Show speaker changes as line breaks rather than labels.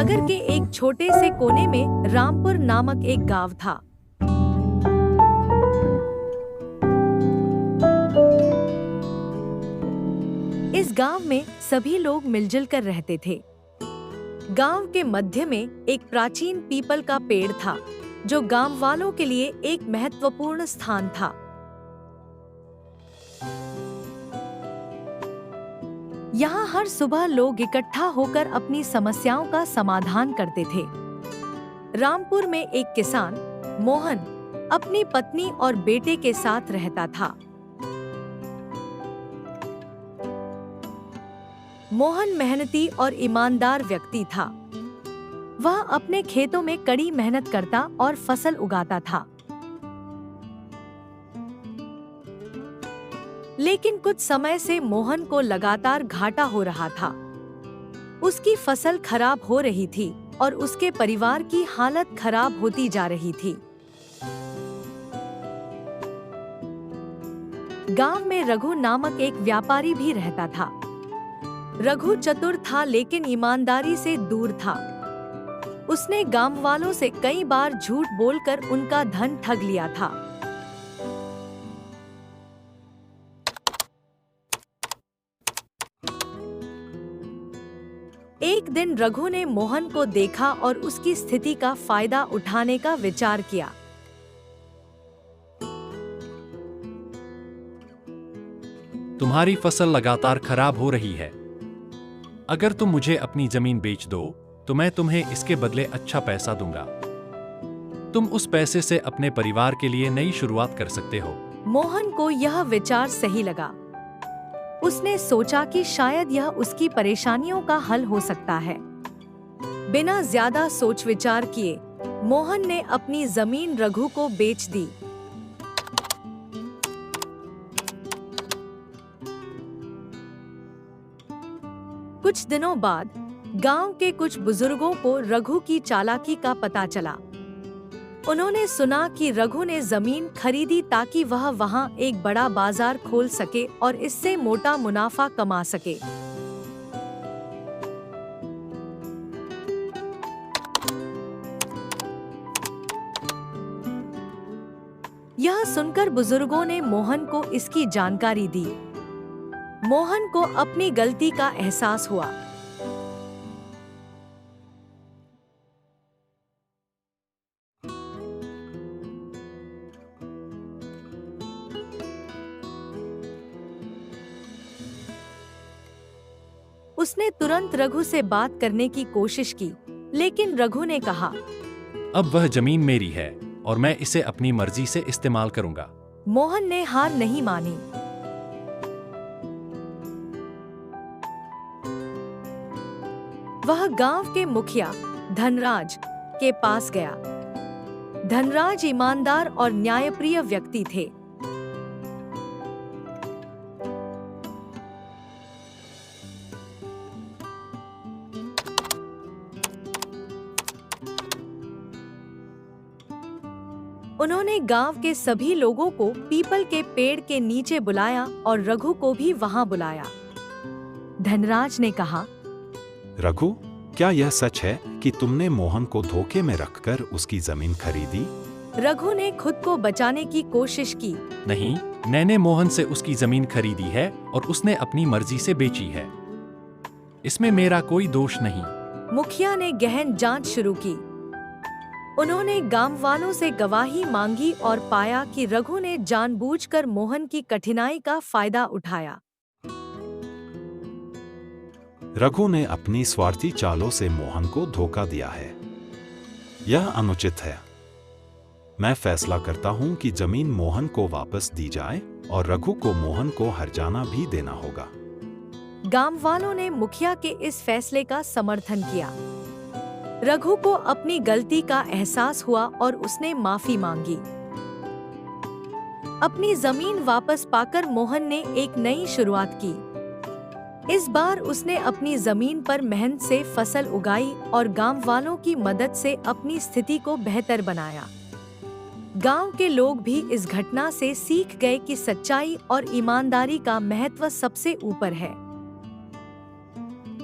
नगर के एक छोटे से कोने में रामपुर नामक एक गांव था। इस गांव में सभी लोग मिलजुल कर रहते थे। गांव के मध्य में एक प्राचीन पीपल का पेड़ था, जो गांव वालों के लिए एक महत्वपूर्ण स्थान था। यहाँ हर सुबह लोग इकट्ठा होकर अपनी समस्याओं का समाधान करते थे। रामपुर में एक किसान मोहन अपनी पत्नी और बेटे के साथ रहता था। मोहन मेहनती और ईमानदार व्यक्ति था। वह अपने खेतों में कड़ी मेहनत करता और फसल उगाता था। लेकिन कुछ समय से मोहन को लगातार घाटा हो रहा था। उसकी फसल खराब हो रही थी और उसके परिवार की हालत खराब होती जा रही थी। गांव में रघु नामक एक व्यापारी भी रहता था। रघु चतुर था लेकिन ईमानदारी से दूर था। उसने गांव वालों से कई बार झूठ बोलकर उनका धन ठग लिया था। एक दिन रघु ने मोहन को देखा और उसकी स्थिति का फायदा उठाने का विचार किया।
तुम्हारी फसल लगातार खराब हो रही है। अगर तुम मुझे अपनी जमीन बेच दो तो मैं तुम्हें इसके बदले अच्छा पैसा दूंगा। तुम उस पैसे से अपने परिवार के लिए नई शुरुआत कर सकते हो।
मोहन को यह विचार सही लगा। उसने सोचा कि शायद यह उसकी परेशानियों का हल हो सकता है। बिना ज्यादा सोच विचार किए मोहन ने अपनी जमीन रघु को बेच दी। कुछ दिनों बाद गांव के कुछ बुजुर्गों को रघु की चालाकी का पता चला। उन्होंने सुना कि रघु ने जमीन खरीदी ताकि वह वहां एक बड़ा बाजार खोल सके और इससे मोटा मुनाफा कमा सके। यह सुनकर बुजुर्गों ने मोहन को इसकी जानकारी दी। मोहन को अपनी गलती का एहसास हुआ। उसने तुरंत रघु से बात करने की कोशिश की, लेकिन रघु ने कहा,
अब वह जमीन मेरी है और मैं इसे अपनी मर्जी से इस्तेमाल करूंगा।
मोहन ने हार नहीं मानी। वह गांव के मुखिया धनराज के पास गया। धनराज ईमानदार और न्यायप्रिय व्यक्ति थे। उन्होंने गांव के सभी लोगों को पीपल के पेड़ के नीचे बुलाया और रघु को भी वहां बुलाया। धनराज ने कहा,
रघु, क्या यह सच है कि तुमने मोहन को धोखे में रखकर उसकी जमीन खरीदी?
रघु ने खुद को बचाने की कोशिश की।
नहीं, मैंने मोहन से उसकी जमीन खरीदी है और उसने अपनी मर्जी से बेची है। इसमें मेरा कोई दोष नहीं।
मुखिया ने गहन जांच शुरू की। उन्होंने गांव वालों से गवाही मांगी और पाया कि रघु ने जानबूझकर मोहन की कठिनाई का फायदा उठाया।
रघु ने अपनी स्वार्थी चालों से मोहन को धोखा दिया है। यह अनुचित है। मैं फैसला करता हूं कि जमीन मोहन को वापस दी जाए और रघु को मोहन को हर्जाना भी देना होगा।
गांव वालों ने मुखिया के इस फैसले का समर्थन किया। रघु को अपनी गलती का एहसास हुआ और उसने माफी मांगी। अपनी जमीन वापस पाकर मोहन ने एक नई शुरुआत की। इस बार उसने अपनी जमीन पर मेहनत से फसल उगाई और गांव वालों की मदद से अपनी स्थिति को बेहतर बनाया। गांव के लोग भी इस घटना से सीख गए कि सच्चाई और ईमानदारी का महत्व सबसे ऊपर है।